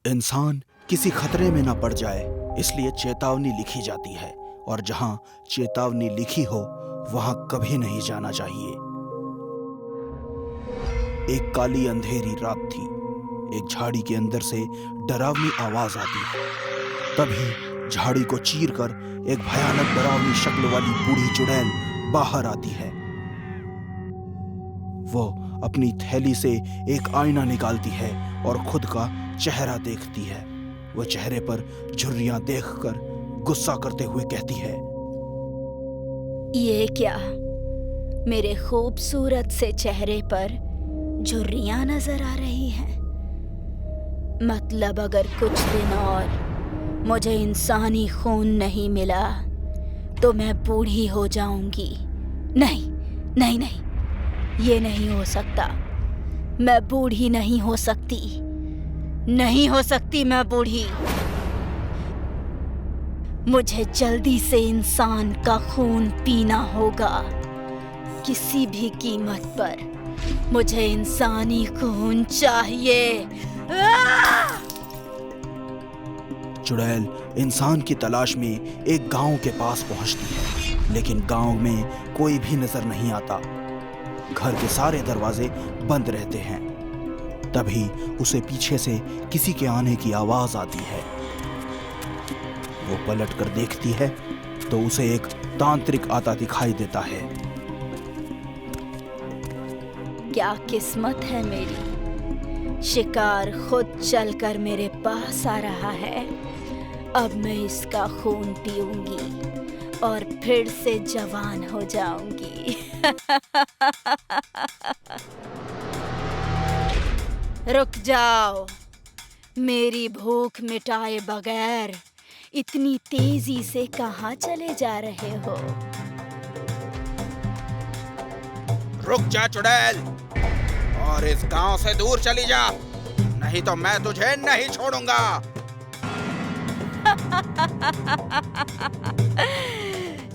इंसान किसी खतरे में ना पड़ जाए, इसलिए चेतावनी लिखी जाती है, और जहां चेतावनी लिखी हो वहां कभी नहीं जाना चाहिए। एक काली अंधेरी रात थी। एक झाड़ी के अंदर से डरावनी आवाज आती है। तभी झाड़ी को चीरकर एक भयानक डरावनी शक्ल वाली बूढ़ी चुड़ैल बाहर आती है। वो अपनी थैली से एक आईना निकालती है और खुद का चेहरा देखती है। वो चेहरे पर झुर्रियां देखकर गुस्सा करते हुए कहती है, ये क्या? मेरे खूबसूरत से चेहरे पर झुर्रियां नजर आ रही हैं। मतलब अगर कुछ दिन और मुझे इंसानी खून नहीं मिला तो मैं बूढ़ी हो जाऊंगी। नहीं नहीं नहीं, ये नहीं हो सकता। मैं बूढ़ी नहीं हो सकती, नहीं हो सकती मैं बूढ़ी। मुझे जल्दी से इंसान का खून पीना होगा, किसी भी कीमत पर। मुझे इंसानी खून चाहिए। चुड़ैल इंसान की तलाश में एक गांव के पास पहुंचती है, लेकिन गांव में कोई भी नजर नहीं आता। घर के सारे दरवाजे बंद रहते हैं। तभी उसे पीछे से किसी के आने की आवाज आती है। वो पलटकर देखती है तो उसे एक तांत्रिक आता दिखाई देता है। क्या किस्मत है मेरी, शिकार खुद चलकर मेरे पास आ रहा है। अब मैं इसका खून पीऊंगी और फिर से जवान हो जाऊंगी। रुक जाओ, मेरी भूख मिटाए बगैर इतनी तेजी से कहाँ चले जा रहे हो? रुक जा चुड़ैल, और इस गांव से दूर चली जा, नहीं तो मैं तुझे नहीं छोड़ूंगा।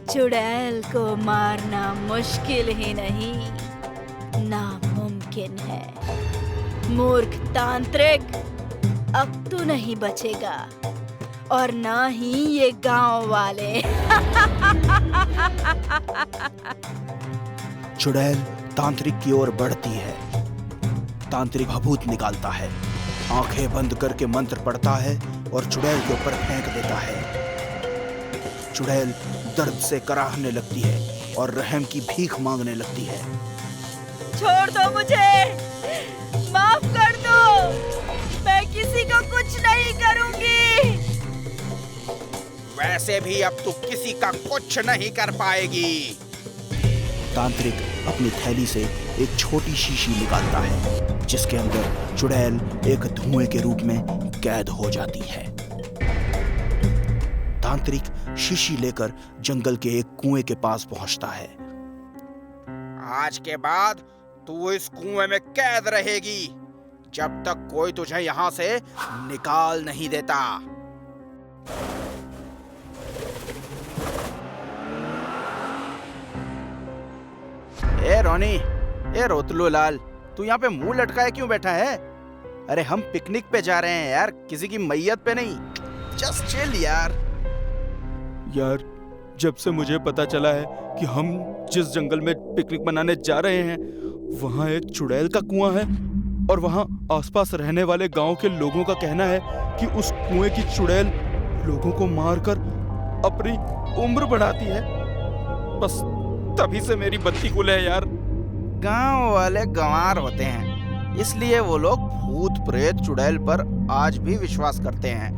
चुड़ैल को मारना मुश्किल ही नहीं, नामुमकिन है। मूर्ख तांत्रिक, अब तू नहीं बचेगा, और ना ही ये गांव वाले। चुड़ैल तांत्रिक की ओर बढ़ती है। तांत्रिक भभूत निकालता है, आंखें बंद करके मंत्र पढ़ता है और चुड़ैल के ऊपर फेंक देता है। चुड़ैल दर्द से कराहने लगती है और रहम की भीख मांगने लगती है। छोड़ दो मुझे, माफ कर दो, मैं किसी को कुछ नहीं करूंगी। वैसे भी अब तू किसी का कुछ नहीं कर पाएगी। तांत्रिक अपनी थैली से एक छोटी शीशी निकालता है, जिसके अंदर चुड़ैल एक धुएं के रूप में कैद हो जाती है। तांत्रिक शीशी लेकर जंगल के एक कुएं के पास पहुंचता है। आज के बाद तू इस कुएं में कैद रहेगी, जब तक कोई तुझे यहाँ से निकाल नहीं देता। ए रोनी, ए रोतलू लाल, तू यहाँ पे मुंह लटकाए क्यों बैठा है? अरे हम पिकनिक पे जा रहे हैं यार, किसी की मैयत पे नहीं। जस्ट चिल यार। यार, जब से मुझे पता चला है कि हम जिस जंगल में पिकनिक मनाने जा रहे हैं वहाँ एक चुड़ैल का कुआं है, और वहाँ आसपास रहने वाले गांव के लोगों का कहना है कि उस कुएं की चुड़ैल लोगों को मारकर अपनी उम्र बढ़ाती है। बस तभी से मेरी बत्ती गुल है यार। गांव वाले गंवार होते हैं, इसलिए वो लोग भूत प्रेत चुड़ैल पर आज भी विश्वास करते हैं।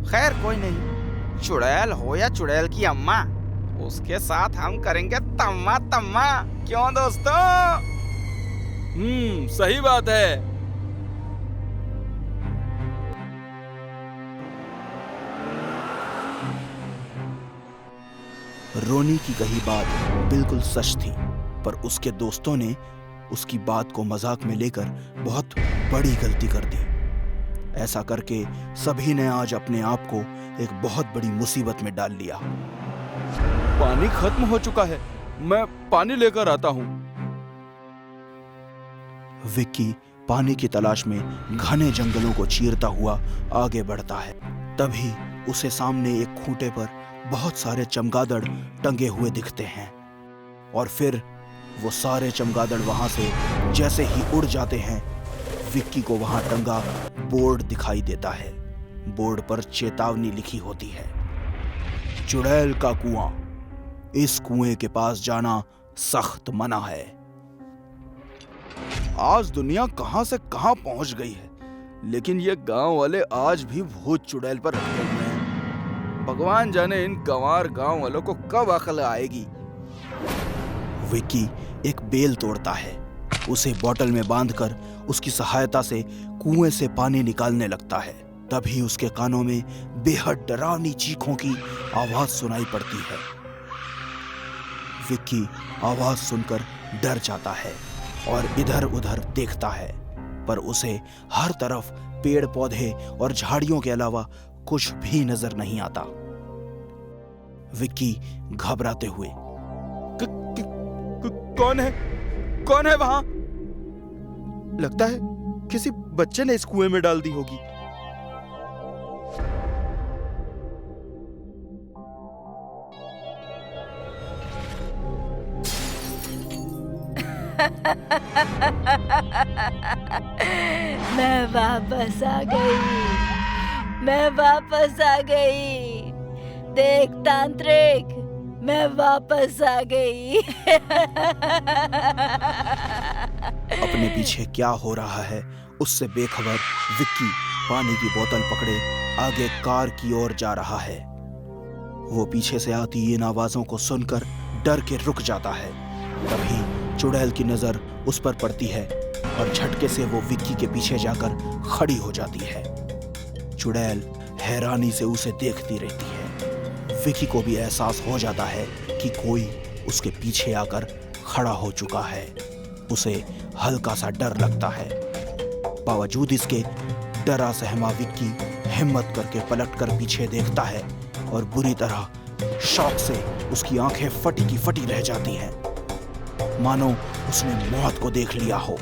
खैर कोई नहीं, चुड़ैल हो या चुड़ैल की अम्मा, उसके साथ हम करेंगे तम्मा तम्मा। क्यों दोस्तों? सही बात है। रोनी की कही बात बिल्कुल सच थी, पर उसके दोस्तों ने उसकी बात को मजाक में लेकर बहुत बड़ी गलती कर दी। ऐसा करके सभी ने आज अपने आप को एक बहुत बड़ी मुसीबत में डाल लिया। पानी खत्म हो चुका है, मैं पानी लेकर आता हूँ। विक्की पानी की तलाश में घने जंगलों को चीरता हुआ आगे बढ़ता है। तभी उसे सामने एक खूंटे पर बहुत सारे चमगादड़ टंगे हुए दिखते हैं और फिर वो सारे चमगादड़ वहां से जैसे ही उड़ जाते हैं, विक्की को वहां टंगा बोर्ड दिखाई देता है। बोर्ड पर चेतावनी लिखी होती है, चुड़ैल का कुआं, इस कुएं के पास जाना सख्त मना है। आज दुनिया कहां से कहां पहुंच गई है, लेकिन ये गांव वाले आज भी भूत चुड़ैल पर अटके हुए हैं। भगवान जाने इन गंवार गांव वालों को कब अकल आएगी। विक्की एक बेल तोड़ता है, उसे बोतल में बांधकर उसकी सहायता से कुएं से पानी निकालने लगता है। तभी उसके कानों में बेहद डरावनी चीखों की आवाज सुनाई पड़ती है। विक्की आवाज सुनकर डर जाता है और इधर उधर देखता है, पर उसे हर तरफ पेड़ पौधे और झाड़ियों के अलावा कुछ भी नजर नहीं आता। विक्की घबराते हुए, कौन है? कौन है वहां? लगता है किसी बच्चे ने इस कुएं में डाल दी होगी। मैं वापस आ गई, मैं वापस आ गई। देख तांत्रिक, मैं वापस आ गई। अपने पीछे क्या हो रहा है उससे बेखबर विक्की पानी की बोतल पकड़े आगे कार की ओर जा रहा है। वो पीछे से आती इन आवाजों को सुनकर डर के रुक जाता है। तभी चुड़ैल की नजर उस पर पड़ती है और झटके से वो विक्की के पीछे जाकर खड़ी हो जाती है। चुड़ैल हैरानी से उसे देखती रहती है। विक्की को भी एहसास हो जाता है कि कोई उसके पीछे आकर खड़ा हो चुका है। उसे हल्का सा डर लगता है। बावजूद इसके डरा सहमा विक्की हिम्मत करके पलटकर पीछे देखता है और बुरी तरह शौक से उसकी आंखें फटी की फटी रह जाती हैं, मानो उसने मौत को देख लिया हो।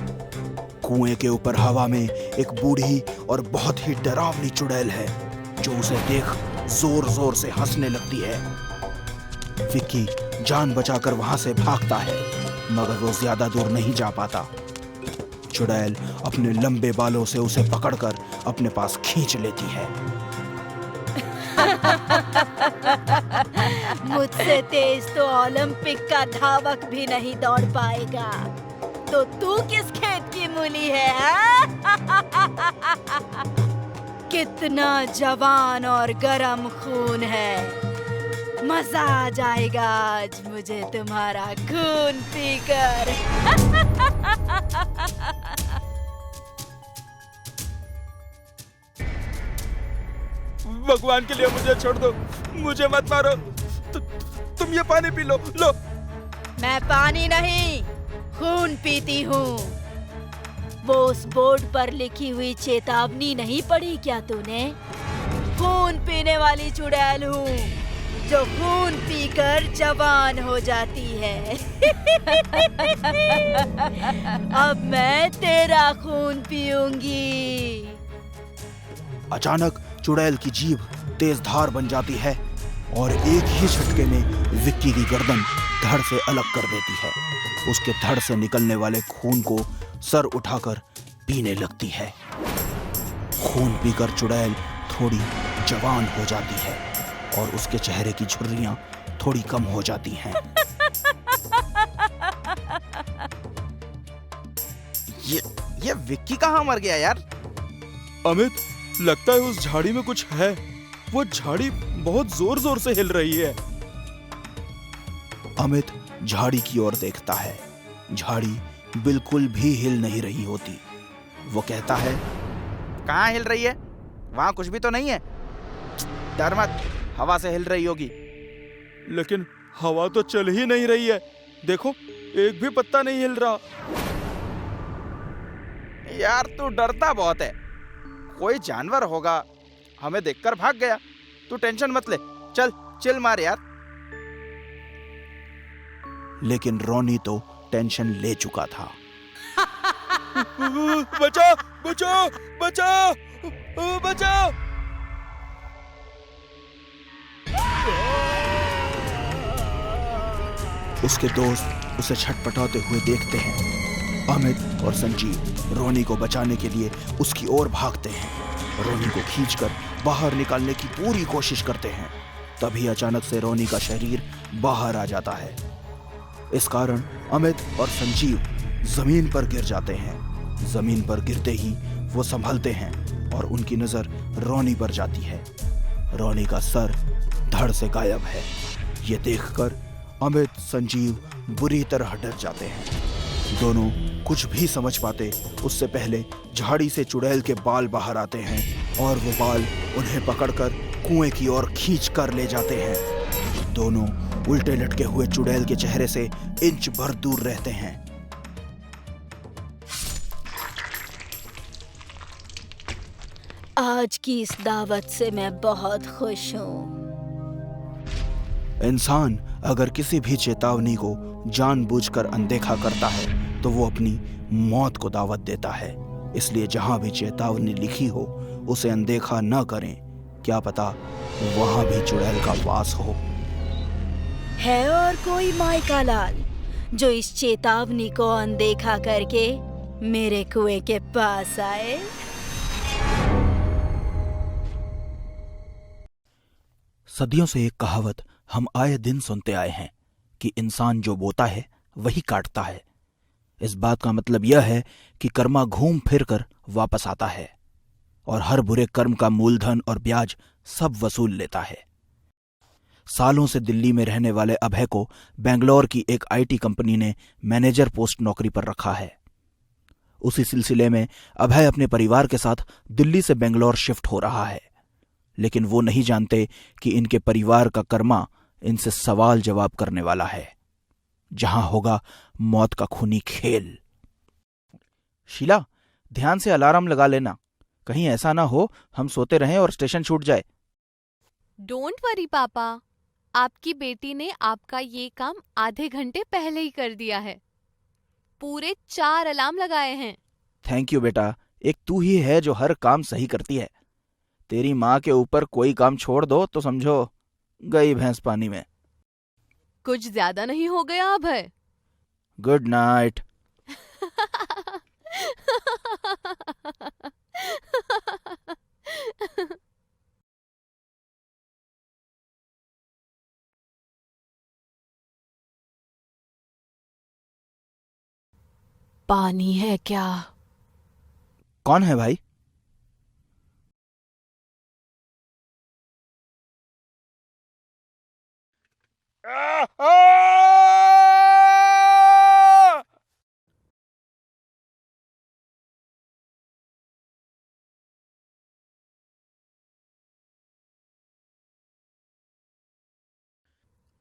कुएं के ऊपर हवा में एक बूढ़ी और बहुत ही डरावनी चुड़ैल है जो उसे देख जोर जोर से हंसने लगती है। विक्की जान बचाकर वहां से भागता है, मगर वो ज्यादा दूर नहीं जा पाता। चुड़ैल अपने लंबे बालों से उसे पकड़कर अपने पास खींच लेती है। मुझसे तेज तो ओलंपिक का धावक भी नहीं दौड़ पाएगा, तो तू किस खेत की मूली है? कितना जवान और गरम खून है। मजा आ जाएगा आज मुझे तुम्हारा खून पीकर। भगवान के लिए मुझे छोड़ दो, मुझे मत मारो। तुम ये पानी पी लो। मैं पानी नहीं, खून पीती हूँ। वो उस बोर्ड पर लिखी हुई चेतावनी नहीं पढ़ी क्या तूने? खून पीने वाली चुड़ैल हूँ जो खून पीकर जवान हो जाती है। अब मैं तेरा खून पीऊंगी। अचानक चुड़ैल की जीभ तेज धार बन जाती है और एक ही झटके में विक्की की गर्दन धड़ से अलग कर देती है। उसके धड़ से निकलने वाले खून को सर उठाकर पीने लगती है। खून पीकर चुड़ैल थोड़ी जवान हो जाती है और उसके चेहरे की झुर्रियां थोड़ी कम हो जाती हैं। ये विक्की कहाँ मर गया यार? अमित, लगता है उस झाड़ी में कुछ है। वो झाड़ी बहुत जोर जोर से हिल रही है। अमित झाड़ी की ओर देखता है। झाड़ी बिल्कुल भी हिल नहीं रही होती। वो कहता है, कहाँ हिल रही है? वहां कुछ भी तो नहीं है। डर मत, हवा से हिल रही होगी। लेकिन हवा तो चल ही नहीं रही है। देखो, एक भी पत्ता नहीं हिल रहा। यार तू डरता बहुत है। कोई जानवर होगा, हमें देखकर भाग गया। तू टेंशन मत ले, चल चिल मार यार। लेकिन रोनी तो टेंशन ले चुका था। बचाओ बचाओ बचाओ बचाओ। उसके दोस्त उसे छटपटाते हुए देखते हैं। अमित और संजीव रोनी को बचाने के लिए उसकी ओर भागते हैं। रोनी को खींचकर बाहर निकालने की पूरी कोशिश करते हैं। तभी अचानक से रोनी का शरीर बाहर आ जाता है। इस कारण अमित और संजीव जमीन पर गिर जाते हैं। जमीन पर गिरते ही वो संभलते हैं और उनकी नजर रोनी पर जाती है। रोनी का सर धड़ से गायब है। ये देखकर अमित, संजीव बुरी तरह डर जाते हैं। दोनों कुछ भी समझ पाते उससे पहले झाड़ी से चुड़ैल के बाल बाहर आते हैं और वो बाल उन्हें पकड़कर कुएं की ओर खींच कर ले जाते हैं। दोनों उल्टे लटके हुए चुड़ैल के चेहरे से इंच भर दूर रहते हैं। आज की इस दावत से मैं बहुत खुश हूँ। इंसान अगर किसी भी चेतावनी को जानबूझकर अनदेखा करता है तो वो अपनी मौत को दावत देता है। इसलिए जहां भी चेतावनी लिखी हो उसे अनदेखा न करें। क्या पता वहां भी चुड़ैल का वास हो। है और कोई माइका लाल जो इस चेतावनी को अनदेखा करके मेरे कुएं के पास आए? सदियों से एक कहावत हम आए दिन सुनते आए हैं कि इंसान जो बोता है वही काटता है। इस बात का मतलब यह है कि कर्मा घूम फिर कर वापस आता है और हर बुरे कर्म का मूलधन और ब्याज सब वसूल लेता है। सालों से दिल्ली में रहने वाले अभय को बेंगलोर की एक आईटी कंपनी ने मैनेजर पोस्ट नौकरी पर रखा है। उसी सिलसिले में अभय अपने परिवार के साथ दिल्ली से बेंगलोर शिफ्ट हो रहा है। लेकिन वो नहीं जानते कि इनके परिवार का कर्मा इनसे सवाल जवाब करने वाला है, जहां होगा मौत का खूनी खेल। शीला, ध्यान से अलार्म लगा लेना, कहीं ऐसा ना हो हम सोते रहें और स्टेशन छूट जाए। डोंट वरी पापा, आपकी बेटी ने आपका ये काम आधे घंटे पहले ही कर दिया है। पूरे 4 अलार्म लगाए हैं। थैंक यू बेटा, एक तू ही है जो हर काम सही करती है। तेरी माँ के ऊपर कोई काम छोड़ दो तो समझो गई भैंस पानी में। कुछ ज्यादा नहीं हो गया अभय? Good night. पानी है क्या? कौन है भाई?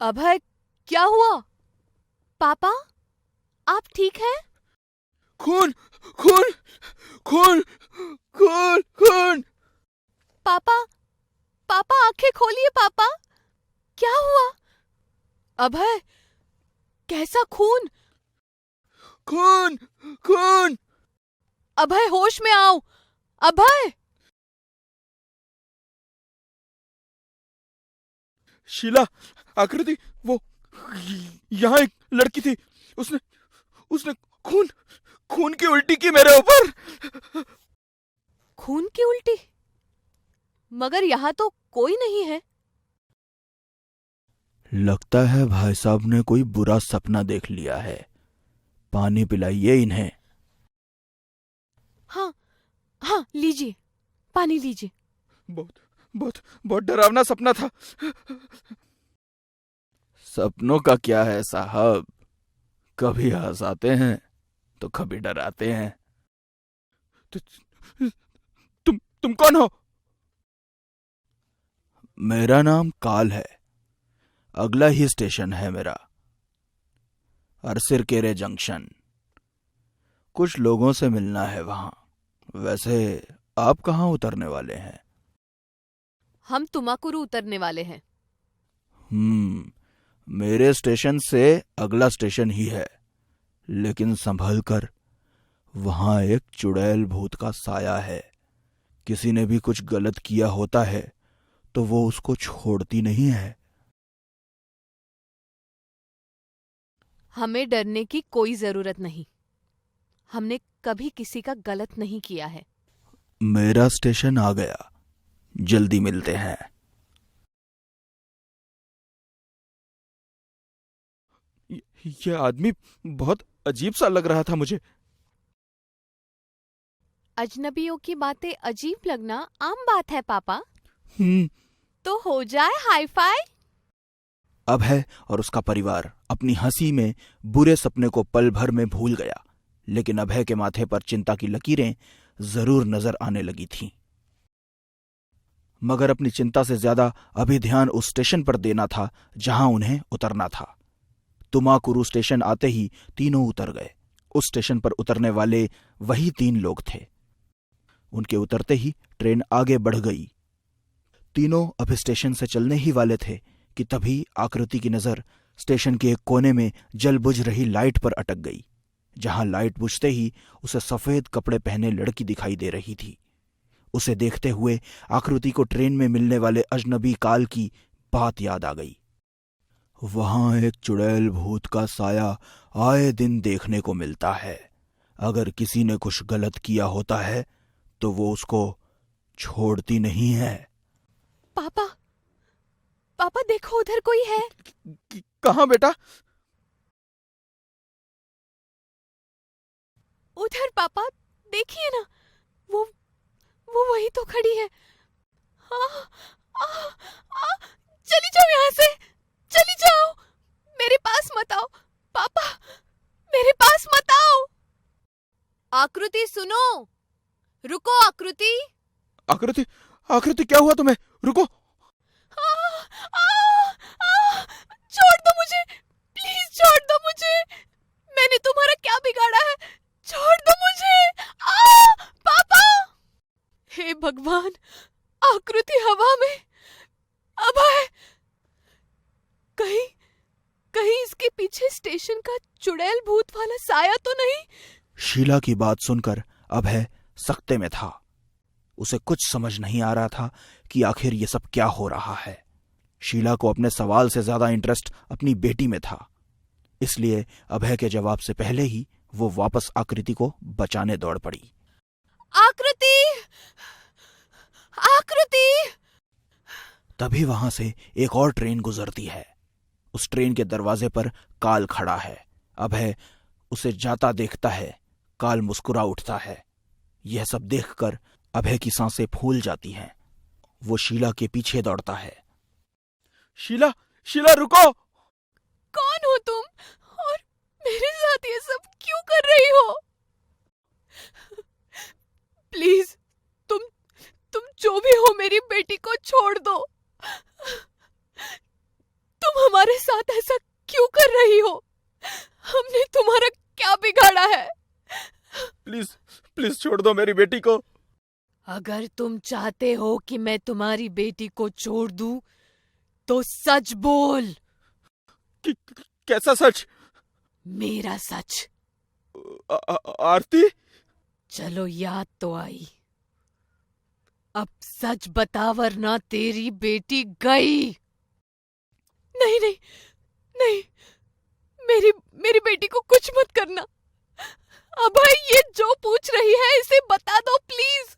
अभय, क्या हुआ? पापा, आप ठीक हैं? खून खून खून खून खून। पापा, पापा आंखें खोलिए पापा, क्या हुआ? अभय, कैसा खून? खून खून। अभय होश में आओ। अभय! शीला, आकृति, वो यहाँ एक लड़की थी, उसने उसने खून खून की उल्टी की मेरे ऊपर। खून की उल्टी? मगर यहाँ तो कोई नहीं है। लगता है भाई साहब ने कोई बुरा सपना देख लिया है। पानी पिलाइए इन्हें। हाँ हाँ, लीजिए, पानी लीजिए। बहुत बहुत बहुत डरावना सपना था। सपनों का क्या है साहब, कभी हंसाते हैं तो कभी डराते हैं। तुम कौन हो? मेरा नाम काल है। अगला ही स्टेशन है मेरा, अरसिरकेरे जंक्शन। कुछ लोगों से मिलना है वहां। वैसे आप कहाँ उतरने वाले हैं? हम तुमाकुरु उतरने वाले हैं। मेरे स्टेशन से अगला स्टेशन ही है, लेकिन संभल कर, वहां एक चुड़ैल भूत का साया है। किसी ने भी कुछ गलत किया होता है तो वो उसको छोड़ती नहीं है। हमें डरने की कोई जरूरत नहीं। हमने कभी किसी का गलत नहीं किया है। मेरा स्टेशन आ गया, जल्दी मिलते हैं। ये आदमी बहुत अजीब सा लग रहा था मुझे। अजनबियों की बातें अजीब लगना आम बात है पापा। हम्म, तो हो जाए हाई फाई। अभय और उसका परिवार अपनी हंसी में बुरे सपने को पल भर में भूल गया, लेकिन अभय के माथे पर चिंता की लकीरें जरूर नजर आने लगी थीं। मगर अपनी चिंता से ज्यादा अभी ध्यान उस स्टेशन पर देना था जहां उन्हें उतरना था। तुमाकुरु स्टेशन आते ही तीनों उतर गए। उस स्टेशन पर उतरने वाले वही 3 लोग थे। उनके उतरते ही ट्रेन आगे बढ़ गई। तीनों अभी स्टेशन से चलने ही वाले थे कि तभी आकृति की नजर स्टेशन के एक कोने में जल बुझ रही लाइट पर अटक गई, जहां लाइट बुझते ही उसे सफेद कपड़े पहने लड़की दिखाई दे रही थी। उसे देखते हुए आकृति को ट्रेन में मिलने वाले अजनबी काल की बात याद आ गई। वहां एक चुड़ैल भूत का साया आए दिन देखने को मिलता है। अगर किसी ने कुछ गलत किया होता है तो वो उसको छोड़ती नहीं है। पापा, पापा देखो उधर कोई है। कहाँ बेटा? उधर पापा देखिए ना, वो वही तो खड़ी है। चली जाओ यहाँ से, चली जाओ। मेरे पास मत आओ पापा, मेरे पास मत आओ। आकृति सुनो, रुको आकृति। आकृति, आकृति क्या हुआ तुम्हें? रुको। छोड़ दो मुझे, प्लीज छोड़ दो मुझे। मैंने तुम्हारा क्या बिगाड़ा है? छोड़ दो मुझे। पापा, हे भगवान, आकृति हवा में। अभय, कहीं इसके पीछे स्टेशन का चुड़ैल भूत वाला साया तो नहीं? शीला की बात सुनकर अभय सख्ते में था। उसे कुछ समझ नहीं आ रहा था कि आखिर ये सब क्या हो रहा है। शीला को अपने सवाल से ज्यादा इंटरेस्ट अपनी बेटी में था, इसलिए अभय के जवाब से पहले ही वो वापस आकृति को बचाने दौड़ पड़ी। आकृति, आकृति। तभी वहां से एक और ट्रेन गुजरती है। उस ट्रेन के दरवाजे पर काल खड़ा है। अभय उसे जाता देखता है। काल मुस्कुरा उठता है। यह सब देखकर अभय की सांसें फूल जाती हैं। वो शीला के पीछे दौड़ता है। शीला, शीला रुको। कौन हो तुम और मेरे साथ ये सब क्यों कर रही हो? प्लीज, तुम जो भी हो मेरी बेटी को छोड़ दो। तुम हमारे साथ ऐसा क्यों कर रही हो? हमने तुम्हारा क्या बिगाड़ा है? प्लीज, प्लीज छोड़ दो मेरी बेटी को। अगर तुम चाहते हो कि मैं तुम्हारी बेटी को छोड़ दूं, तो सच बोल। कैसा सच? मेरा सच। आरती? चलो याद तो आई। अब सच बता वरना तेरी बेटी गई। नहीं नहीं नहीं, मेरी बेटी को कुछ मत करना। अभय, ये जो पूछ रही है इसे बता दो प्लीज,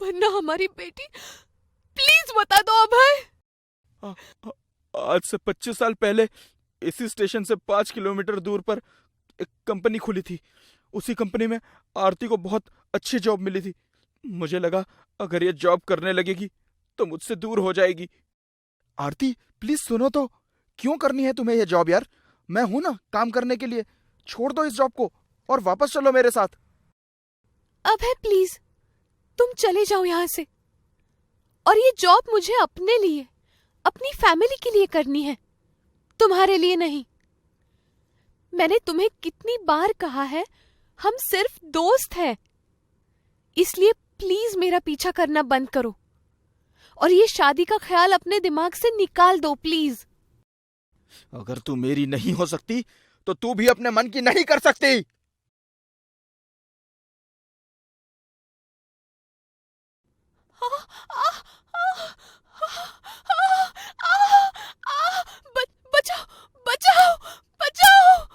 वरना हमारी बेटी। प्लीज बता दो अभय। आज से 25 साल पहले इसी स्टेशन से 5 किलोमीटर दूर पर एक कंपनी खुली थी। उसी कंपनी में आरती को बहुत अच्छी जॉब मिली थी। मुझे लगा अगर ये जॉब करने लगेगी तो मुझसे दूर हो जाएगी। आरती प्लीज सुनो तो, क्यों करनी है तुम्हें ये जॉब यार? मैं हूं ना काम करने के लिए। छोड़ दो इस जॉब को और वापस चलो मेरे साथ। अभय प्लीज, तुम चले जाओ यहाँ से। और ये जॉब मुझे अपने लिए, अपनी फैमिली के लिए करनी है, तुम्हारे लिए नहीं। मैंने तुम्हें कितनी बार कहा है, हम सिर्फ दोस्त हैं। इसलिए प्लीज मेरा पीछा करना बंद करो और ये शादी का ख्याल अपने दिमाग से निकाल दो प्लीज। अगर तू मेरी नहीं हो सकती तो तू भी अपने मन की नहीं कर सकती। बचाओ बचाओ बचाओ।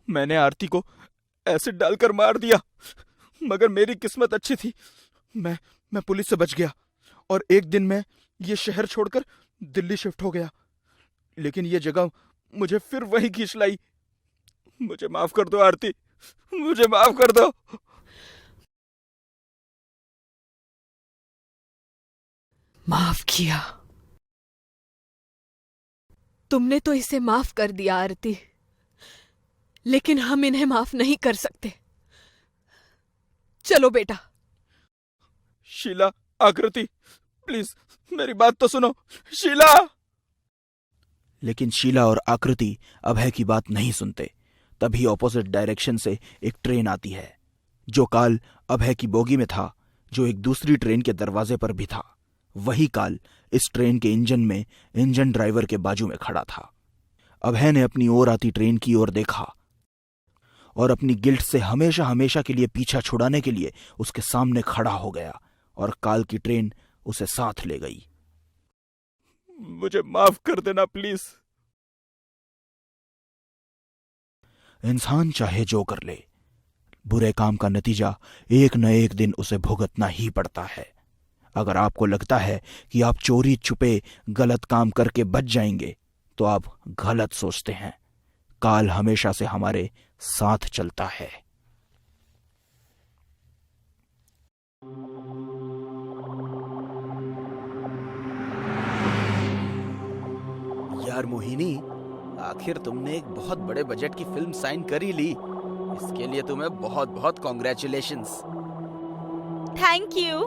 मैंने आरती को एसिड डालकर मार दिया, मगर मेरी किस्मत अच्छी थी। मैं पुलिस से बच गया और एक दिन में ये शहर छोड़कर दिल्ली शिफ्ट हो गया। लेकिन ये जगह मुझे फिर वहीं खींच लाई। मुझे माफ कर दो आरती, मुझे माफ कर दो। माफ किया? तुमने तो इसे माफ कर दिया आरती, लेकिन हम इन्हें माफ नहीं कर सकते। चलो बेटा। शीला, आकृति, प्लीज मेरी बात तो सुनो। शीला। लेकिन शीला और आकृति अभय की बात नहीं सुनते। तभी ऑपोजिट डायरेक्शन से एक ट्रेन आती है। जो काल अभय की बोगी में था, जो एक दूसरी ट्रेन के दरवाजे पर भी था, वही काल इस ट्रेन के इंजन में इंजन ड्राइवर के बाजू में खड़ा था। अभय ने अपनी ओर आती ट्रेन की ओर देखा और अपनी गिल्ट से हमेशा हमेशा के लिए पीछा छुड़ाने के लिए उसके सामने खड़ा हो गया और काल की ट्रेन उसे साथ ले गई। मुझे माफ कर देना प्लीज। इंसान चाहे जो कर ले, बुरे काम का नतीजा एक न एक दिन उसे भुगतना ही पड़ता है। अगर आपको लगता है कि आप चोरी छुपे गलत काम करके बच जाएंगे, तो आप गलत सोचते हैं। काल हमेशा से हमारे साथ चलता है। यार मोहिनी, आखिर तुमने एक बहुत बड़े बजट की फिल्म साइन कर ही ली। इसके लिए तुम्हें बहुत बहुत congratulations. Thank you.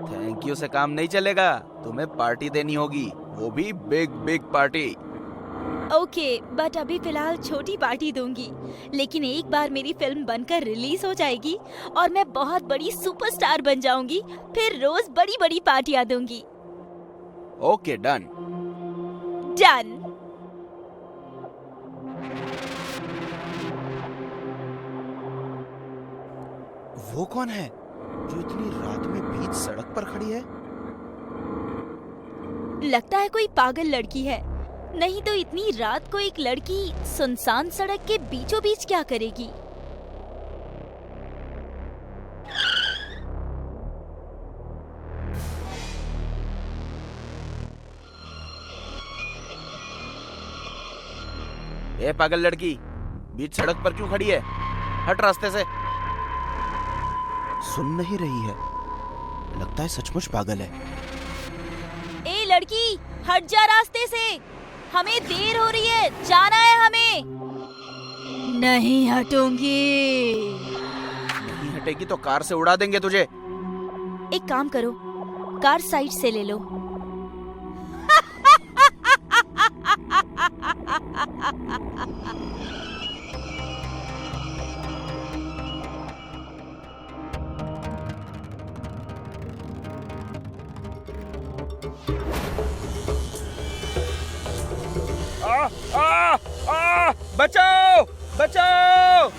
Thank you से काम नहीं चलेगा, तुम्हें पार्टी देनी होगी, वो भी big big party. Okay, but अभी फिलहाल छोटी पार्टी दूंगी, लेकिन एक बार मेरी फिल्म बनकर रिलीज हो जाएगी और मैं बहुत बड़ी सुपरस्टार बन जाऊंगी, फिर रोज बड़ी बड़ी पार्टियां दूंगी। Okay, done. डन। वो कौन है जो इतनी रात में बीच सड़क पर खड़ी है? लगता है कोई पागल लड़की है, नहीं तो इतनी रात को एक लड़की सुनसान सड़क के बीचों बीच क्या करेगी? ए पागल लड़की, बीच सड़क पर क्यों खड़ी है? हट रास्ते से। सुन नहीं रही है, लगता है सचमुच पागल है। ए लड़की, हट जा रास्ते से, हमें देर हो रही है, जाना है हमें। नहीं हटूंगी। नहीं हटेगी तो कार से उड़ा देंगे तुझे। एक काम करो, कार साइड से ले लो। बचाओ बचाओ।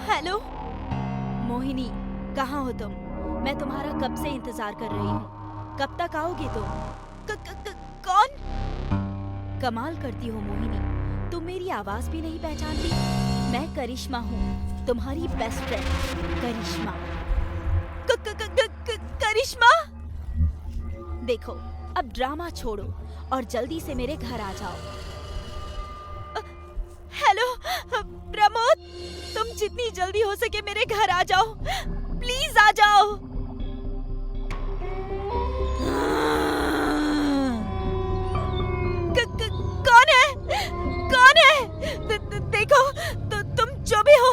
हेलो मोहिनी, कहाँ हो तुम? मैं तुम्हारा कब से इंतजार कर रही हूँ। कब तक आओगे तुम? कौन? कमाल करती हो मोहिनी, तुम मेरी आवाज भी नहीं पहचानती। मैं करिश्मा हूँ, तुम्हारी बेस्ट फ्रेंड करिश्मा। करिश्मा, देखो अब ड्रामा छोड़ो और जल्दी से मेरे घर आ जाओ। हेलो प्रमोद, तुम जितनी जल्दी हो सके मेरे घर आ जाओ, प्लीज आ जाओ। कौन है? कौन है? देखो तुम जो भी हो,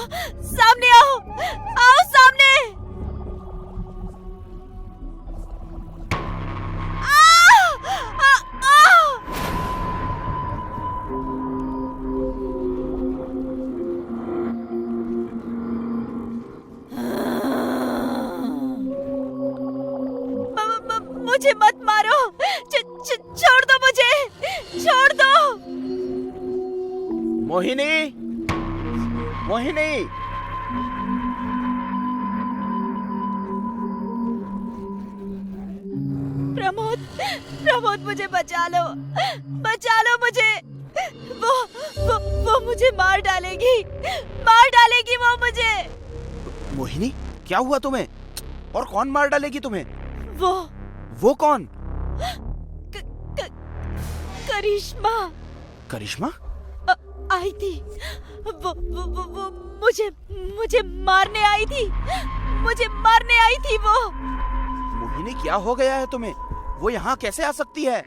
मुझे मत मारो। छोड़ दो मुझे, छोड़ दो। मोहिनी, मोहिनी। प्रमोद मुझे बचा लो मुझे। वो मुझे मार डालेगी वो मुझे। मोहिनी, क्या हुआ तुम्हें? और कौन मार डालेगी तुम्हें? वो कौन? करिश्मा करिश्मा? आई थी। वो मुझे मारने आई थी। वो। मोहिनी, क्या हो गया है तुम्हें? वो यहाँ कैसे आ सकती है?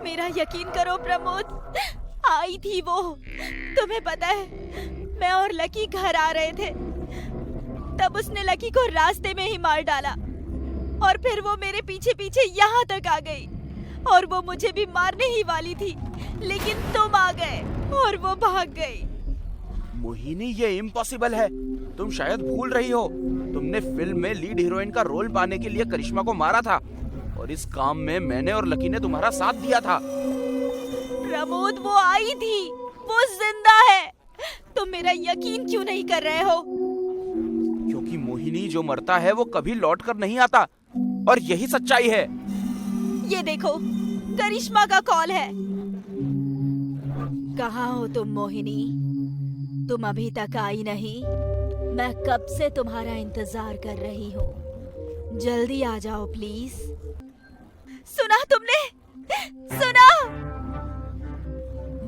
मेरा यकीन करो प्रमोद, आई थी वो। तुम्हें पता है, मैं और लकी घर आ रहे थे, तब उसने लकी को रास्ते में ही मार डाला और फिर वो मेरे पीछे पीछे यहाँ तक आ गई और वो मुझे भी मारने ही वाली थी, लेकिन तुम आ गए और वो भाग गई। मोहिनी, ये इम्पॉसिबल है। तुम शायद भूल रही हो, तुमने फिल्म में लीड हीरोइन का रोल पाने के लिए करिश्मा को मारा था और इस काम में मैंने और लकी ने तुम्हारा साथ दिया था। प्रमोद, वो आई थी, वो जिंदा है। तुम मेरा यकीन क्यों नहीं कर रहे हो? क्योंकि मोहिनी, जो मरता है वो कभी लौट कर नहीं आता और यही सच्चाई है। ये देखो, करिश्मा का कॉल है। कहाँ हो तुम मोहिनी? तुम अभी तक आई नहीं। मैं कब से तुम्हारा इंतजार कर रही हूँ। जल्दी आ जाओ प्लीज। सुना तुमने? सुना?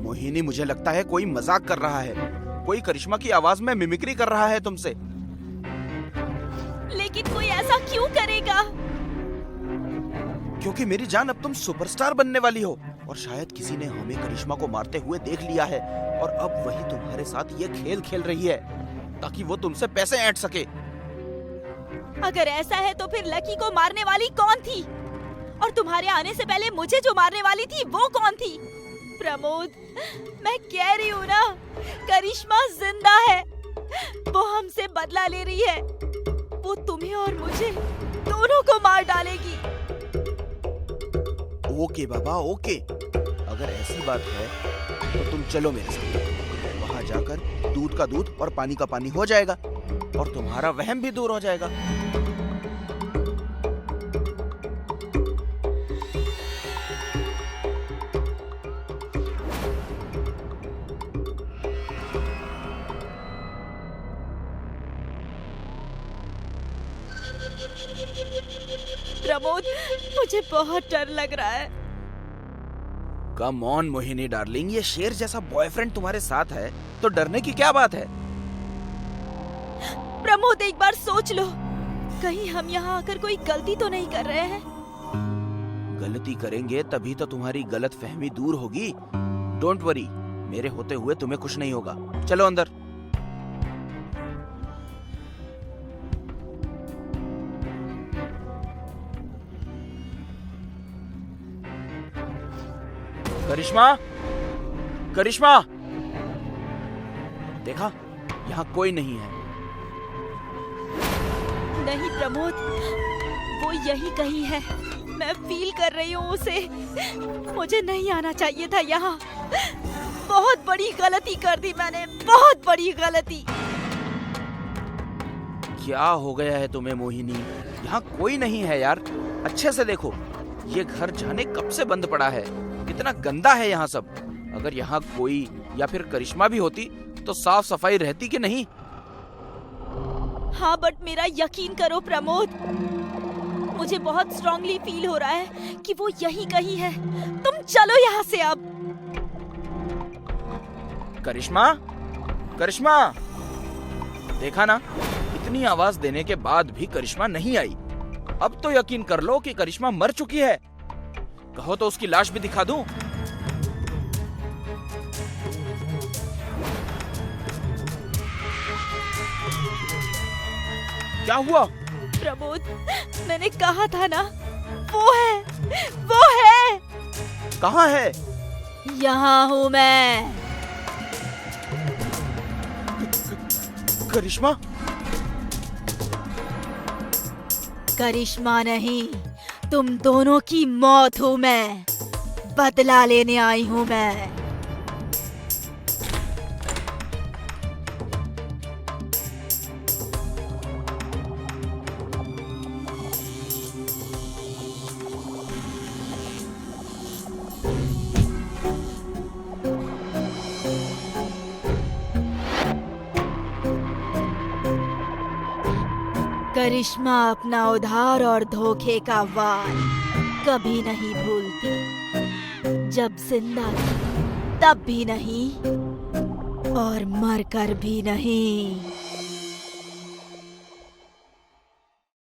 मोहिनी, मुझे लगता है कोई मजाक कर रहा है। कोई करिश्मा की आवाज में मिमिक्री कर रहा है तुमसे। लेकिन कोई ऐसा क्यों करेगा? क्योंकि मेरी जान, अब तुम सुपरस्टार बनने वाली हो और शायद किसी ने हमें करिश्मा को मारते हुए देख लिया है और अब वही तुम्हारे साथ ये खेल खेल रही है ताकि वो तुमसे पैसे ऐंठ सके। अगर ऐसा है तो फिर लकी को मारने वाली कौन थी? और तुम्हारे आने से पहले मुझे जो मारने वाली थी वो कौन थी? प्रमोद, मैं कह रही हूँ ना, करिश्मा जिंदा है। वो हमसे बदला ले रही है। वो तुम्हें और मुझे दोनों को मार डालेगी। ओके बाबा, ओके। अगर ऐसी बात है तो तुम चलो मेरे साथ। वहां जाकर दूध का दूध और पानी का पानी हो जाएगा और तुम्हारा वहम भी दूर हो जाएगा। प्रमोद, मुझे बहुत डर लग रहा है। कम ऑन मोहिनी डार्लिंग, ये शेर जैसा बॉयफ्रेंड तुम्हारे साथ है तो डरने की क्या बात है? प्रमोद, एक बार सोच लो, कहीं हम यहाँ आकर कोई गलती तो नहीं कर रहे हैं? गलती करेंगे तभी तो तुम्हारी गलत फहमी दूर होगी। डोंट वरी, मेरे होते हुए तुम्हें कुछ नहीं होगा। चलो अंदर। करिश्मा, करिश्मा, देखा, यहाँ कोई नहीं है। नहीं प्रमोद, वो यही कहीं है। मैं फील कर रही हूँ उसे। मुझे नहीं आना चाहिए था यहाँ। बहुत बड़ी गलती कर दी मैंने, बहुत बड़ी गलती। क्या हो गया है तुम्हें मोहिनी? यहाँ कोई नहीं है यार। अच्छे से देखो, ये घर जाने कब से बंद पड़ा है। कितना गंदा है यहाँ सब। अगर यहाँ कोई या फिर करिश्मा भी होती तो साफ सफाई रहती कि नहीं? हाँ, बट मेरा यकीन करो प्रमोद, मुझे बहुत स्ट्रांगली फील हो रहा है कि वो यही कहीं है। तुम चलो यहाँ से अब। करिश्मा, करिश्मा, देखा ना, इतनी आवाज देने के बाद भी करिश्मा नहीं आई। अब तो यकीन कर लो कि करिश्मा मर चुकी है। कहो तो उसकी लाश भी दिखा दूं? क्या हुआ? प्रमोद, मैंने कहा था ना, वो है। कहाँ है? यहाँ हूँ मैं। करिश्मा? करिश्मा नहीं, तुम दोनों की मौत हूं मैं। बदला लेने आई हूं मैं। करिश्मा अपना उधार और धोखे का वार कभी नहीं भूलती। जब जिंदा थी तब भी नहीं और मरकर भी नहीं।